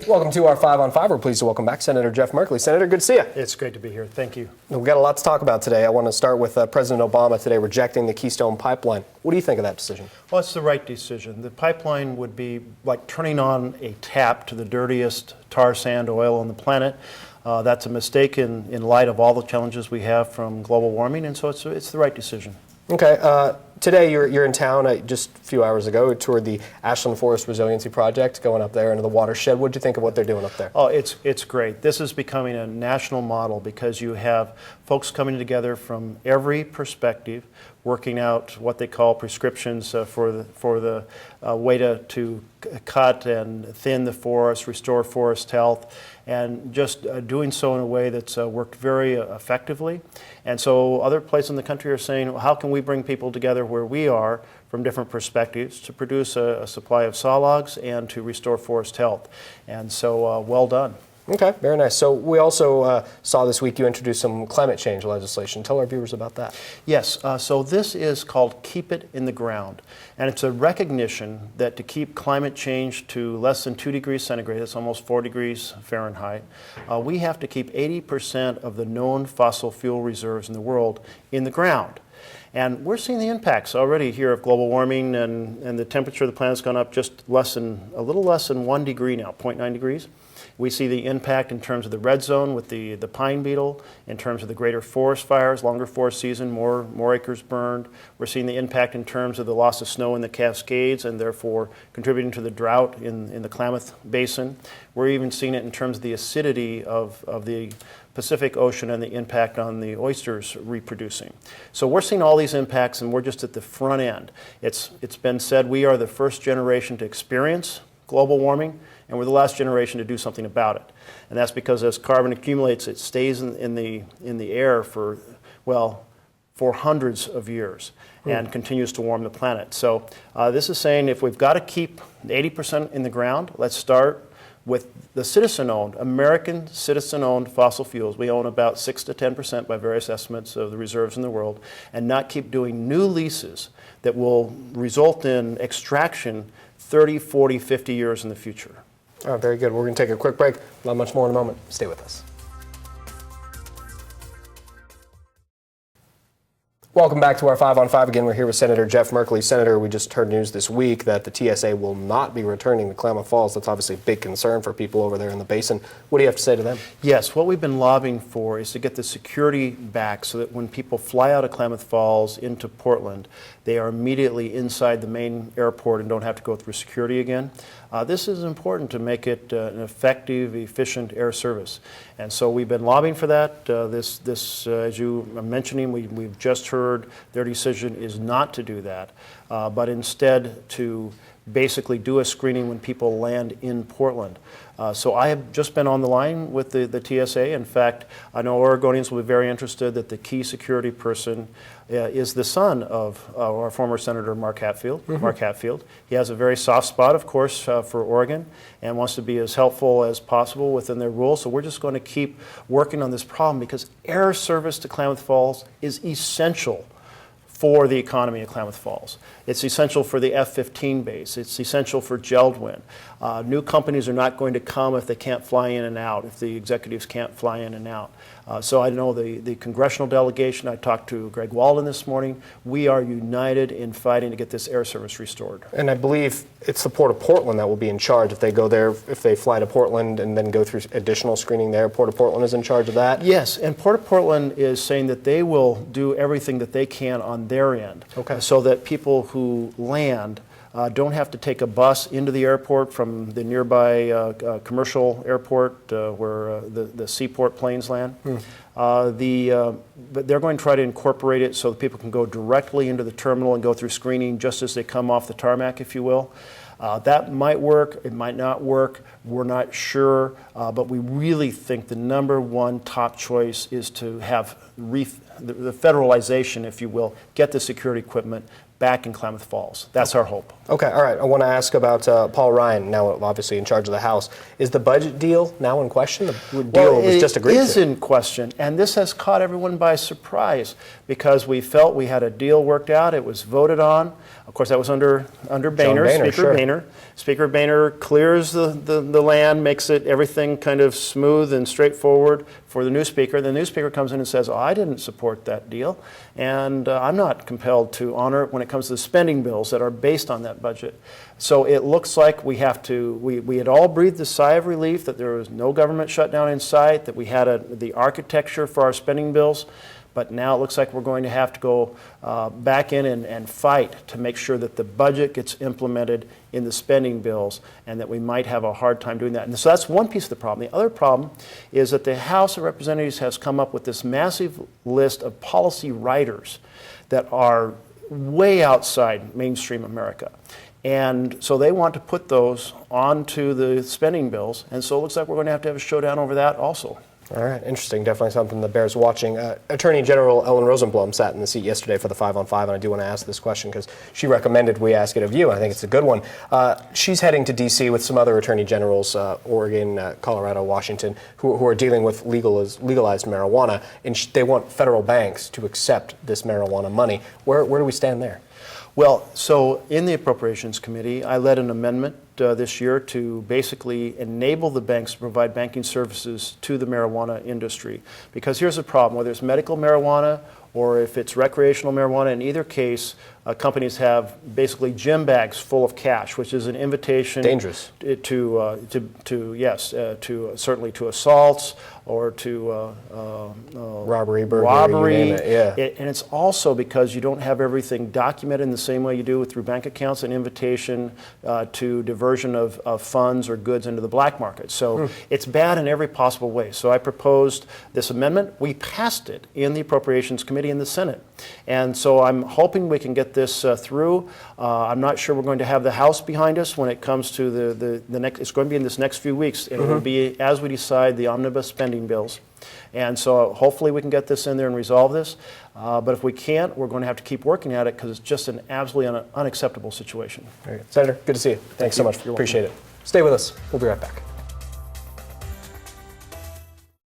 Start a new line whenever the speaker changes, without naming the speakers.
Welcome to our 5 on 5. We're pleased to welcome back Senator Jeff Merkley. Senator, good to see you.
It's great to be here. Thank you.
We've got a lot to talk about today. I want to start with President Obama today rejecting the Keystone Pipeline. What do you think of that decision?
Well, it's the right decision. The pipeline would be like turning on a tap to the dirtiest tar sand oil on the planet. That's a mistake in light of all the challenges we have from global warming, and so it's the right decision.
Okay. Today you're in town. Just a few hours ago, you toured the Ashland Forest Resiliency Project, going up there into the watershed. What do you think of what they're doing up there?
Oh, it's great. This is becoming a national model because you have folks coming together from every perspective, working out what they call prescriptions for the way to cut and thin the forest, restore forest health, and just doing so in a way that's worked very effectively. And so other places in the country are saying, well, how can we bring people together where we are from different perspectives to produce a supply of saw logs and to restore forest health? And so well done.
Okay, very nice. So we also saw this week you introduced some climate change legislation. Tell our viewers about that.
Yes, so this is called Keep It in the Ground. And it's a recognition that to keep climate change to less than 2 degrees centigrade, that's almost 4 degrees Fahrenheit, we have to keep 80% of the known fossil fuel reserves in the world in the ground. And we're seeing the impacts already here of global warming, and the temperature of the planet's gone up just a little less than 1 degree now, 0.9 degrees. We see the impact in terms of the red zone with the pine beetle, in terms of the greater forest fires, longer forest season, more acres burned. We're seeing the impact in terms of the loss of snow in the Cascades and therefore contributing to the drought in the Klamath Basin. We're even seeing it in terms of the acidity of the Pacific Ocean and the impact on the oysters reproducing. So we're seeing all these impacts, and we're just at the front end. It's been said we are the first generation to experience global warming, and we're the last generation to do something about it. And that's because as carbon accumulates, it stays in the air for hundreds of years and continues to warm the planet. So this is saying if we've got to keep 80% in the ground, let's start with the citizen-owned, American citizen-owned fossil fuels. We own about 6 to 10% by various estimates of the reserves in the world, and not keep doing new leases that will result in extraction 30, 40, 50 years in the future.
Oh, very good. We're going to take a quick break. Not much more in a moment. Stay with us. Welcome back to our 5 on 5 again. We're here with Senator Jeff Merkley. Senator, we just heard news this week that the TSA will not be returning to Klamath Falls. That's obviously a big concern for people over there in the basin. What do you have to say to them?
Yes, what we've been lobbying for is to get the security back so that when people fly out of Klamath Falls into Portland, they are immediately inside the main airport and don't have to go through security again. This is important to make it an effective, efficient air service. And so we've been lobbying for that. As you are mentioning, we've just heard their decision is not to do that, but instead to basically do a screening when people land in Portland. So I have just been on the line with the TSA. In fact, I know Oregonians will be very interested that the key security person is the son of our former Senator Mark Hatfield. Mm-hmm. Mark Hatfield. He has a very soft spot, of course, for Oregon and wants to be as helpful as possible within their rules. So we're just going to keep working on this problem because air service to Klamath Falls is essential for the economy of Klamath Falls. It's essential for the F-15 base. It's essential for Geldwin. New companies are not going to come if they can't fly in and out, if the executives can't fly in and out. So I know the congressional delegation, I talked to Greg Walden this morning, we are united in fighting to get this air service restored.
And I believe it's the Port of Portland that will be in charge if they go there, if they fly to Portland and then go through additional screening there. Port of Portland is in charge of that?
Yes, and Port of Portland is saying that they will do everything that they can on their end. Okay. So that people who land don't have to take a bus into the airport from the nearby commercial airport where the seaport planes land. But they're going to try to incorporate it so that people can go directly into the terminal and go through screening just as they come off the tarmac, if you will. That might work, it might not work, we're not sure, but we really think the #1 top choice is to have the federalization, if you will, get the security equipment back in Klamath Falls. That's our hope.
Okay, all right. I want to ask about Paul Ryan, now obviously in charge of the House. Is the budget deal now in question? The deal was just agreed to.
It is in question, and this has caught everyone by surprise because we felt we had a deal worked out. It was voted on. Of course, that was under Boehner, Speaker
sure.
Boehner. Speaker Boehner clears the land, makes it everything kind of smooth and straightforward for the new speaker. The new speaker comes in and says, "Oh, I didn't support that deal, and I'm not compelled to honor it when it comes to the spending bills that are based on that budget." So it looks like we have to, we had all breathed a sigh of relief that there was no government shutdown in sight, that we had the architecture for our spending bills. But now it looks like we're going to have to go back in and fight to make sure that the budget gets implemented in the spending bills, and that we might have a hard time doing that. And so that's one piece of the problem. The other problem is that the House of Representatives has come up with this massive list of policy writers that are way outside mainstream America. And so they want to put those onto the spending bills, and so it looks like we're going to have a showdown over that also.
All right, interesting. Definitely something that bears watching. Attorney General Ellen Rosenblum sat in the seat yesterday for the 5 on 5, and I do want to ask this question because she recommended we ask it of you, and I think it's a good one. She's heading to D.C. with some other attorney generals, Oregon, Colorado, Washington, who are dealing with legalized marijuana, and they want federal banks to accept this marijuana money. Where do we stand there?
Well, so in the Appropriations Committee, I led an amendment this year to basically enable the banks to provide banking services to the marijuana industry. Because here's the problem, whether it's medical marijuana or if it's recreational marijuana, in either case, companies have basically gym bags full of cash, which is an invitation
dangerous
to certainly to assaults or to
robbery, burglary, you name it, yeah.
And it's also because you don't have everything documented in the same way you do through bank accounts, an invitation to diversion of funds or goods into the black market. So it's bad in every possible way. So I proposed this amendment. We passed it in the Appropriations Committee in the Senate. And so I'm hoping we can get this through. I'm not sure we're going to have the House behind us when it comes to the next, it's going to be in this next few weeks, and it will be as we decide the omnibus spending bills. And so hopefully we can get this in there and resolve this. But if we can't, we're going to have to keep working at it because it's just an absolutely unacceptable situation.
Very good. Senator, good to see you. Thanks so much. Appreciate it. Stay with us. We'll be right back.